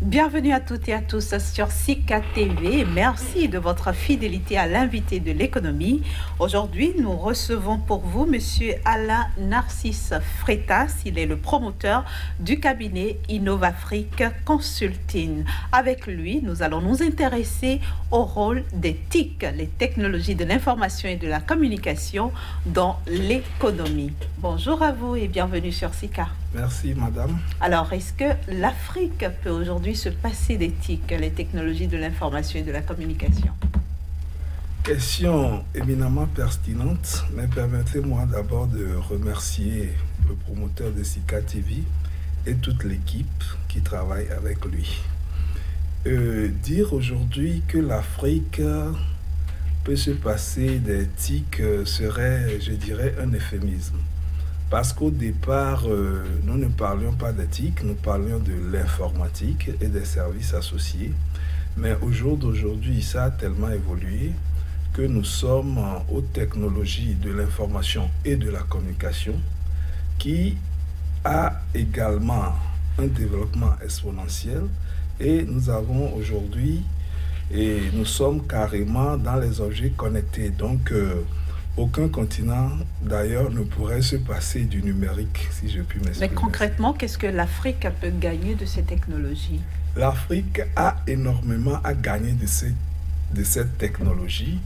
Bienvenue à toutes et à tous sur Sika TV. Merci de votre fidélité à l'invité de l'économie. Aujourd'hui, nous recevons pour vous Monsieur Alain Narcisse Freitas. Il est le promoteur du cabinet Innovafrique Consulting. Avec lui, nous allons nous intéresser au rôle des TIC, les technologies de l'information et de la communication dans l'économie. Bonjour à vous et bienvenue sur Sika. Merci, madame. Alors, est-ce que l'Afrique peut aujourd'hui se passer des TIC, les technologies de l'information et de la communication? Question éminemment pertinente, mais permettez-moi d'abord de remercier le promoteur de Sika TV et toute l'équipe qui travaille avec lui. Dire aujourd'hui que l'Afrique peut se passer des TIC serait, je dirais, un euphémisme. Parce qu'au départ, nous ne parlions pas d'éthique, nous parlions de l'informatique et des services associés. Mais au jour d'aujourd'hui, ça a tellement évolué que nous sommes aux technologies de l'information et de la communication qui a également un développement exponentiel. Et nous avons aujourd'hui, et nous sommes carrément dans les objets connectés. Donc, aucun continent, d'ailleurs, ne pourrait se passer du numérique, si je puis m'exprimer. Mais concrètement, qu'est-ce que l'Afrique peut gagner de ces technologies? L'Afrique a énormément à gagner de cette technologie,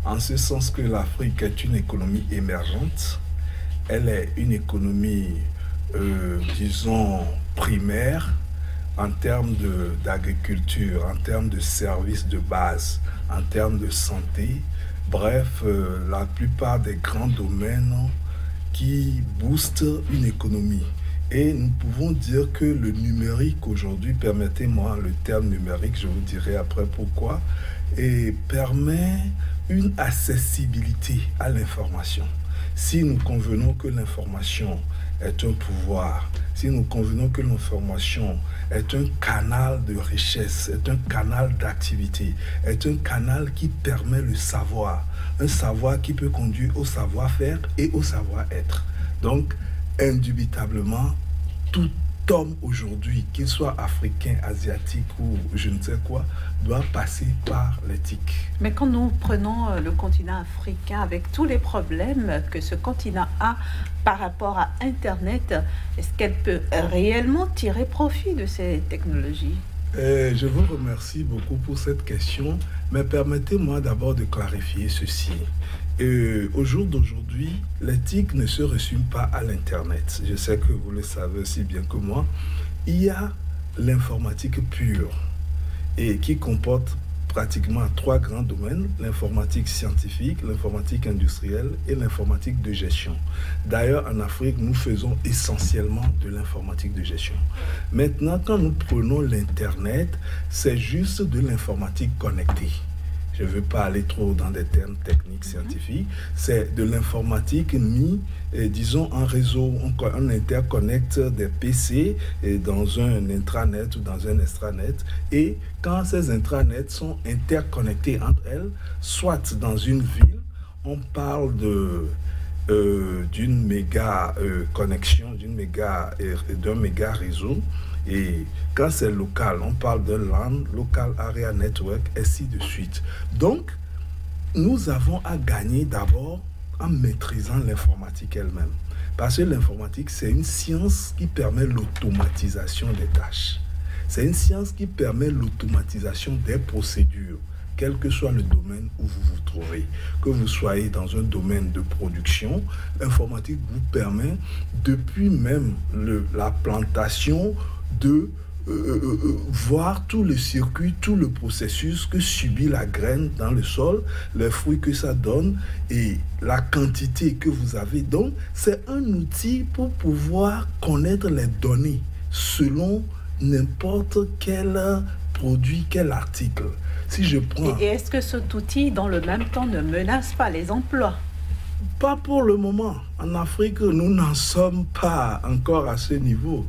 en ce sens que l'Afrique est une économie émergente. Elle est une économie, disons, primaire, en termes d'agriculture, en termes de services de base, en termes de santé. Bref, la plupart des grands domaines qui boostent une économie. Et nous pouvons dire que le numérique aujourd'hui, permettez-moi le terme numérique, je vous dirai après pourquoi, et permet une accessibilité à l'information. Si nous convenons que l'information est un pouvoir, si nous convenons que l'information est un canal de richesse, est un canal d'activité, est un canal qui permet le savoir, un savoir qui peut conduire au savoir-faire et au savoir-être. Donc, indubitablement, tout homme aujourd'hui, qu'il soit africain, asiatique ou je ne sais quoi, doit passer par l'éthique. Mais quand nous prenons le continent africain avec tous les problèmes que ce continent a par rapport à Internet, est-ce qu'elle peut réellement tirer profit de ces technologies? Je vous remercie beaucoup pour cette question, mais permettez-moi d'abord de clarifier ceci. Au jour d'aujourd'hui, l'éthique ne se résume pas à l'Internet. Je sais que vous le savez aussi bien que moi. Il y a l'informatique pure et qui comporte pratiquement 3 grands domaines, l'informatique scientifique, l'informatique industrielle et l'informatique de gestion. D'ailleurs, en Afrique, nous faisons essentiellement de l'informatique de gestion. Maintenant, quand nous prenons l'Internet, c'est juste de l'informatique connectée. Je ne veux pas aller trop dans des termes techniques scientifiques. C'est de l'informatique mis, disons, en réseau. On interconnecte des PC dans un intranet ou dans un extranet. Et quand ces intranets sont interconnectés entre elles, soit dans une ville, on parle d'une méga connexion, d'un méga réseau. Et quand c'est local, on parle de LAN, Local Area Network, ainsi de suite. Donc, nous avons à gagner d'abord en maîtrisant l'informatique elle-même. Parce que l'informatique, c'est une science qui permet l'automatisation des tâches. C'est une science qui permet l'automatisation des procédures, quel que soit le domaine où vous vous trouvez. Que vous soyez dans un domaine de production, l'informatique vous permet, depuis même la plantation, de voir tout le circuit, tout le processus que subit la graine dans le sol, les fruits que ça donne et la quantité que vous avez. Donc, c'est un outil pour pouvoir connaître les données selon n'importe quel produit, quel article. Si je prends... Et est-ce que cet outil, dans le même temps, ne menace pas les emplois? Pas pour le moment. En Afrique, nous n'en sommes pas encore à ce niveau.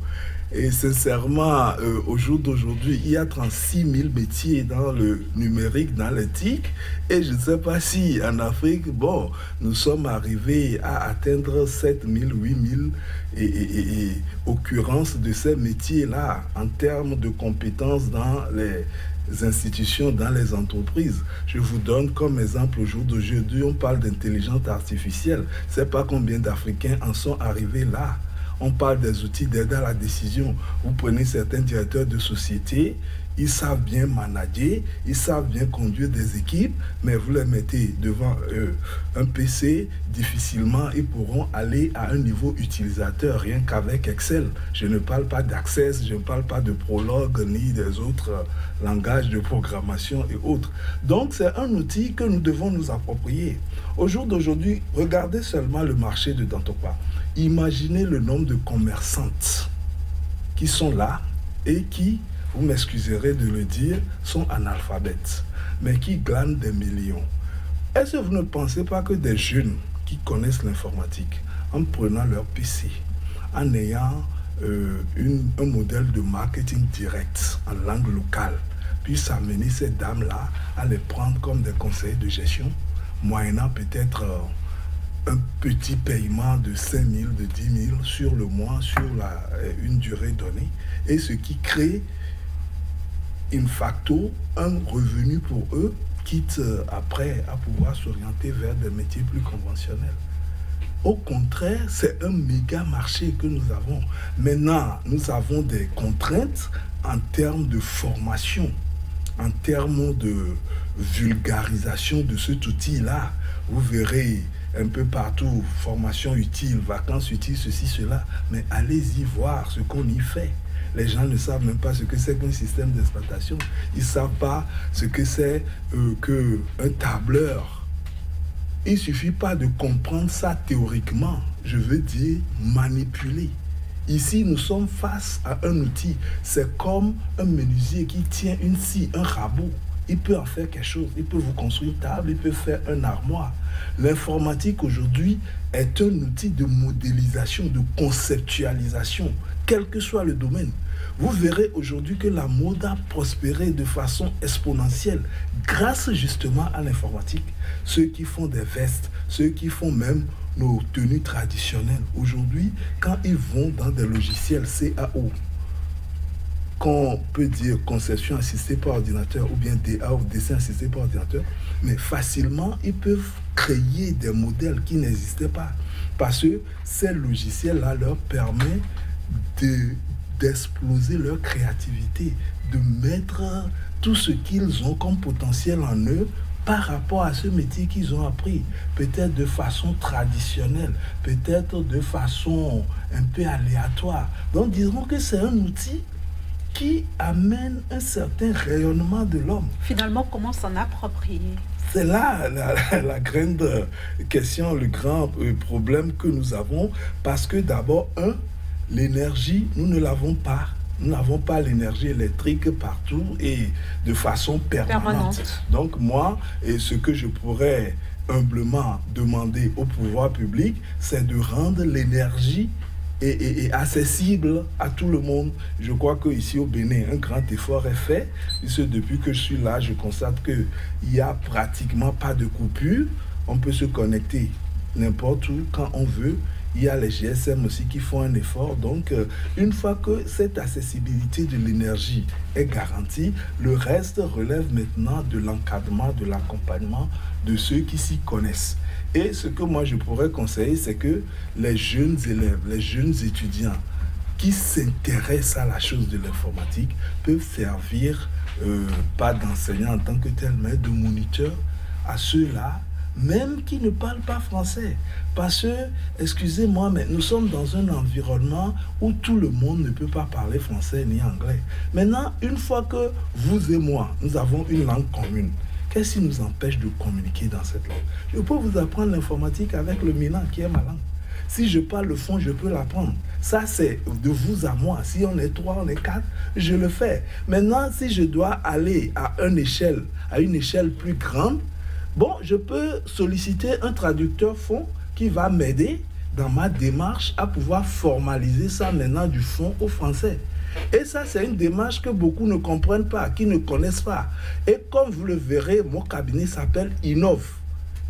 Et sincèrement, au jour d'aujourd'hui, il y a 36 000 métiers dans le numérique, dans l'éthique. Et je ne sais pas si en Afrique, bon, nous sommes arrivés à atteindre 7 000, 8 000 et occurrences de ces métiers-là en termes de compétences dans les institutions, dans les entreprises. Je vous donne comme exemple au jour d'aujourd'hui, on parle d'intelligence artificielle. Je ne sais pas combien d'Africains en sont arrivés là. On parle des outils d'aide à la décision. Vous prenez certains directeurs de société, ils savent bien manager, ils savent bien conduire des équipes, mais vous les mettez devant un PC, difficilement ils pourront aller à un niveau utilisateur, rien qu'avec Excel. Je ne parle pas d'Access, je ne parle pas de Prolog, ni des autres langages de programmation et autres. Donc c'est un outil que nous devons nous approprier. Au jour d'aujourd'hui, regardez seulement le marché de Dantopa. Imaginez le nombre de commerçantes qui sont là et qui, vous m'excuserez de le dire, sont analphabètes, mais qui glanent des millions. Est-ce que vous ne pensez pas que des jeunes qui connaissent l'informatique, en prenant leur PC, en ayant un modèle de marketing direct en langue locale, puissent amener ces dames-là à les prendre comme des conseillers de gestion, moyennant peut-être un petit paiement de 5 000, de 10 000 sur le mois, sur une durée donnée, et ce qui crée in facto un revenu pour eux, quitte après à pouvoir s'orienter vers des métiers plus conventionnels. Au contraire, c'est un méga marché que nous avons. Maintenant, nous avons des contraintes en termes de formation, en termes de vulgarisation de cet outil-là. Vous verrez un peu partout, formation utile, vacances utiles, ceci, cela. Mais allez-y voir ce qu'on y fait. Les gens ne savent même pas ce que c'est qu'un système d'exploitation. Ils ne savent pas ce que c'est qu'un tableur. Il ne suffit pas de comprendre ça théoriquement. Je veux dire manipuler. Ici, nous sommes face à un outil. C'est comme un menuisier qui tient une scie, un rabot. Il peut en faire quelque chose. Il peut vous construire une table, il peut faire un armoire. L'informatique aujourd'hui est un outil de modélisation, de conceptualisation, quel que soit le domaine. Vous verrez aujourd'hui que la mode a prospéré de façon exponentielle grâce justement à l'informatique. Ceux qui font des vestes, ceux qui font même nos tenues traditionnelles, aujourd'hui, quand ils vont dans des logiciels CAO, qu'on peut dire conception assistée par ordinateur ou bien DA ou dessin assisté par ordinateur, mais facilement, ils peuvent créer des modèles qui n'existaient pas. Parce que ces logiciels-là leur permettent d'exploser leur créativité, de mettre tout ce qu'ils ont comme potentiel en eux par rapport à ce métier qu'ils ont appris, peut-être de façon traditionnelle, peut-être de façon un peu aléatoire. Donc disons que c'est un outil qui amène un certain rayonnement de l'homme. Finalement, comment s'en approprier? C'est là la grande question, le grand problème que nous avons, parce que d'abord, l'énergie, nous ne l'avons pas. Nous n'avons pas l'énergie électrique partout et de façon permanente. Donc moi, et ce que je pourrais humblement demander au pouvoir public, c'est de rendre l'énergie et accessible à tout le monde. Je crois qu'ici au Bénin, un grand effort est fait. Puisque depuis que je suis là, je constate qu'il n'y a pratiquement pas de coupure. On peut se connecter n'importe où, quand on veut. Il y a les GSM aussi qui font un effort. Donc, une fois que cette accessibilité de l'énergie est garantie, le reste relève maintenant de l'encadrement, de l'accompagnement de ceux qui s'y connaissent. Et ce que moi je pourrais conseiller, c'est que les jeunes élèves, les jeunes étudiants qui s'intéressent à la chose de l'informatique peuvent servir, pas d'enseignants en tant que tel, mais de moniteurs à ceux-là, même qui ne parlent pas français. Parce que, excusez-moi, mais nous sommes dans un environnement où tout le monde ne peut pas parler français ni anglais. Maintenant, une fois que vous et moi, nous avons une langue commune, qu'est-ce qui nous empêche de communiquer dans cette langue? Je peux vous apprendre l'informatique avec le Milan, qui est ma langue. Si je parle le fond, je peux l'apprendre. Ça, c'est de vous à moi. Si on est 3, on est 4, je le fais. Maintenant, si je dois aller à une échelle plus grande, bon, je peux solliciter un traducteur fond qui va m'aider dans ma démarche à pouvoir formaliser ça maintenant du fond au français. Et ça, c'est une démarche que beaucoup ne comprennent pas, qui ne connaissent pas. Et comme vous le verrez, mon cabinet s'appelle Innove.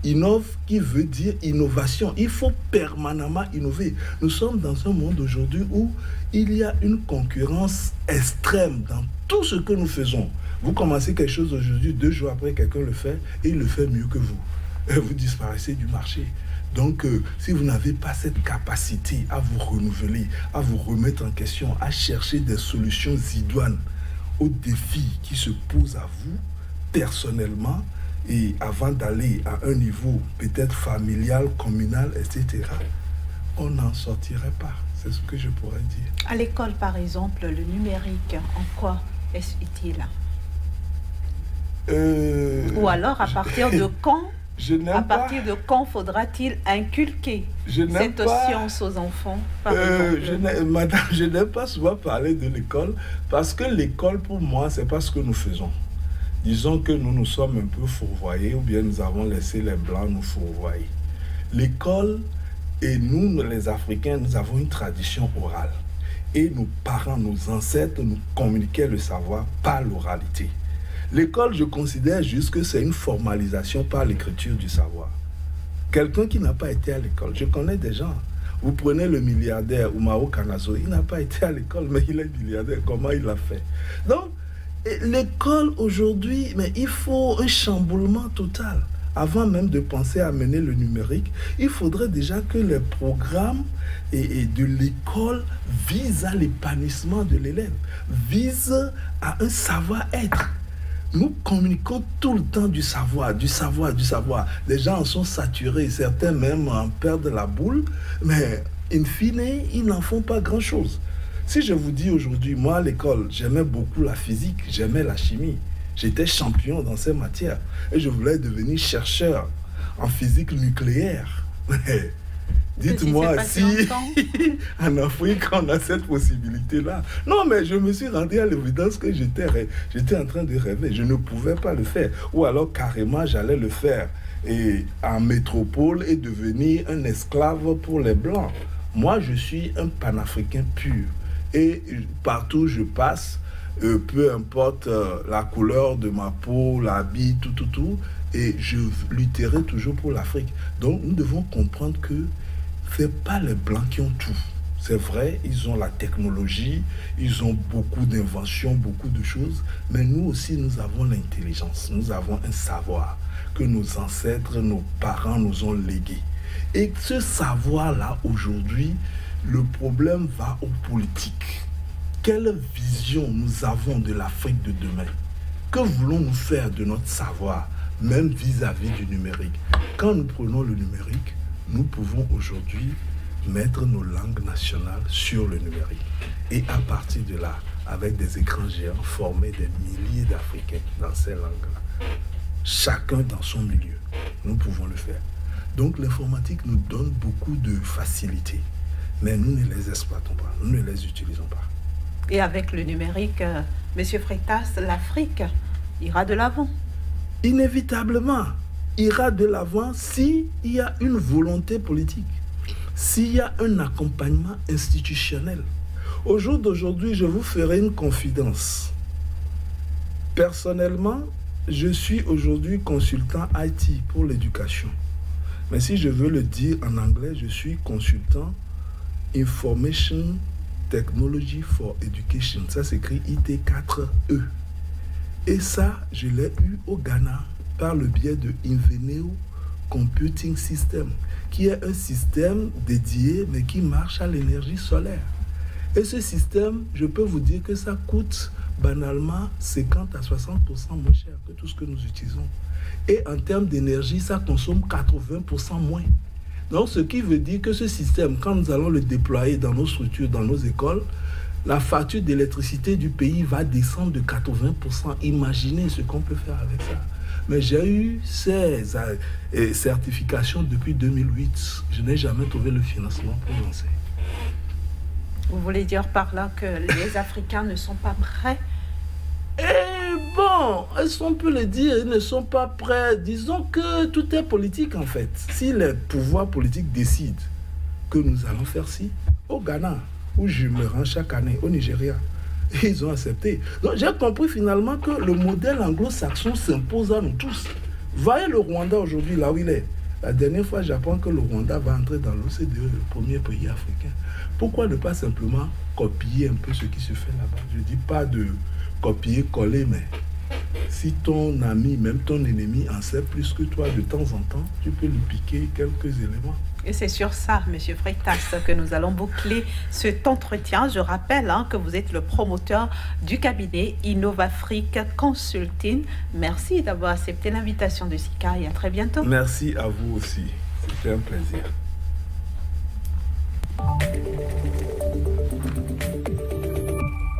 Innove qui veut dire innovation. Il faut permanemment innover. Nous sommes dans un monde aujourd'hui où il y a une concurrence extrême dans tout ce que nous faisons. Vous commencez quelque chose aujourd'hui, 2 jours après, quelqu'un le fait et il le fait mieux que vous. Et vous disparaissez du marché. Donc, si vous n'avez pas cette capacité à vous renouveler, à vous remettre en question, à chercher des solutions idoines aux défis qui se posent à vous, personnellement, et avant d'aller à un niveau peut-être familial, communal, etc., on n'en sortirait pas. C'est ce que je pourrais dire. À l'école, par exemple, le numérique, en quoi est-ce utile? Ou alors, à partir de quand faudra-t-il inculquer cette science aux enfants, par exemple? Madame, je n'aime pas souvent parler de l'école, parce que l'école, pour moi, c'est pas ce que nous faisons. Disons que nous nous sommes un peu fourvoyés, ou bien nous avons laissé les Blancs nous fourvoyer. L'école, et nous, les Africains, nous avons une tradition orale. Et nos parents, nos ancêtres nous communiquaient le savoir par l'oralité. L'école, je considère juste que c'est une formalisation par l'écriture du savoir. Quelqu'un qui n'a pas été à l'école, je connais des gens. Vous prenez le milliardaire Umaro Kanazo, il n'a pas été à l'école, mais il est milliardaire. Comment il l'a fait? Donc, l'école aujourd'hui, mais il faut un chamboulement total. Avant même de penser à mener le numérique, il faudrait déjà que les programmes de l'école visent à l'épanouissement de l'élève, visent à un savoir-être. Nous communiquons tout le temps du savoir, du savoir, du savoir. Les gens en sont saturés, certains même en perdent la boule, mais in fine, ils n'en font pas grand-chose. Si je vous dis aujourd'hui, moi à l'école, j'aimais beaucoup la physique, j'aimais la chimie. J'étais champion dans ces matières et je voulais devenir chercheur en physique nucléaire. Dites-moi si en Afrique on a cette possibilité-là. Non, mais je me suis rendu à l'évidence que j'étais en train de rêver. Je ne pouvais pas le faire. Ou alors carrément j'allais le faire en métropole et devenir un esclave pour les Blancs. Moi, je suis un panafricain pur. Et partout où je passe, peu importe la couleur de ma peau, l'habit, tout, et je lutterai toujours pour l'Afrique. Donc, nous devons comprendre que ce n'est pas les Blancs qui ont tout. C'est vrai, ils ont la technologie, ils ont beaucoup d'inventions, beaucoup de choses, mais nous aussi, nous avons l'intelligence, nous avons un savoir que nos ancêtres, nos parents nous ont légué. Et ce savoir-là, aujourd'hui, le problème va aux politiques. Quelle vision nous avons de l'Afrique de demain? Que voulons-nous faire de notre savoir, même vis-à-vis du numérique? Quand nous prenons le numérique, nous pouvons aujourd'hui mettre nos langues nationales sur le numérique. Et à partir de là, avec des écrans géants, former des milliers d'Africains dans ces langues-là. Chacun dans son milieu. Nous pouvons le faire. Donc l'informatique nous donne beaucoup de facilité. Mais nous ne les exploitons pas, nous ne les utilisons pas. Et avec le numérique, M. Freitas, l'Afrique ira de l'avant? Inévitablement, ira de l'avant s'il y a une volonté politique, s'il y a un accompagnement institutionnel. Au jour d'aujourd'hui, je vous ferai une confidence. Personnellement, je suis aujourd'hui consultant IT pour l'éducation. Mais si je veux le dire en anglais, je suis consultant Information Technology for Education. Ça s'écrit IT4E. Et ça, je l'ai eu au Ghana par le biais de Inveneo Computing System, qui est un système dédié, mais qui marche à l'énergie solaire. Et ce système, je peux vous dire que ça coûte banalement 50 à 60% moins cher que tout ce que nous utilisons. Et en termes d'énergie, ça consomme 80% moins. Donc, ce qui veut dire que ce système, quand nous allons le déployer dans nos structures, dans nos écoles, la facture d'électricité du pays va descendre de 80%. Imaginez ce qu'on peut faire avec ça. Mais j'ai eu ces certifications depuis 2008. Je n'ai jamais trouvé le financement pour lancer. Vous voulez dire par là que les Africains ne sont pas prêts? Eh bon, Non, on peut le dire, ils ne sont pas prêts. Disons que tout est politique en fait. Si les pouvoirs politiques décident que nous allons faire ci, au Ghana, où je me rends chaque année, au Nigeria, ils ont accepté. Donc j'ai compris finalement que le modèle anglo-saxon s'impose à nous tous. Voyez le Rwanda aujourd'hui, là où il est. La dernière fois, j'apprends que le Rwanda va entrer dans l'OCDE, le premier pays africain. Pourquoi ne pas simplement copier un peu ce qui se fait là-bas? Je ne dis pas de copier-coller, mais si ton ami, même ton ennemi, en sait plus que toi de temps en temps, tu peux lui piquer quelques éléments. Et c'est sur ça, M. Freitas, que nous allons boucler cet entretien. Je rappelle que vous êtes le promoteur du cabinet InnovAfrique Consulting. Merci d'avoir accepté l'invitation de SICA et à très bientôt. Merci à vous aussi. C'était un plaisir.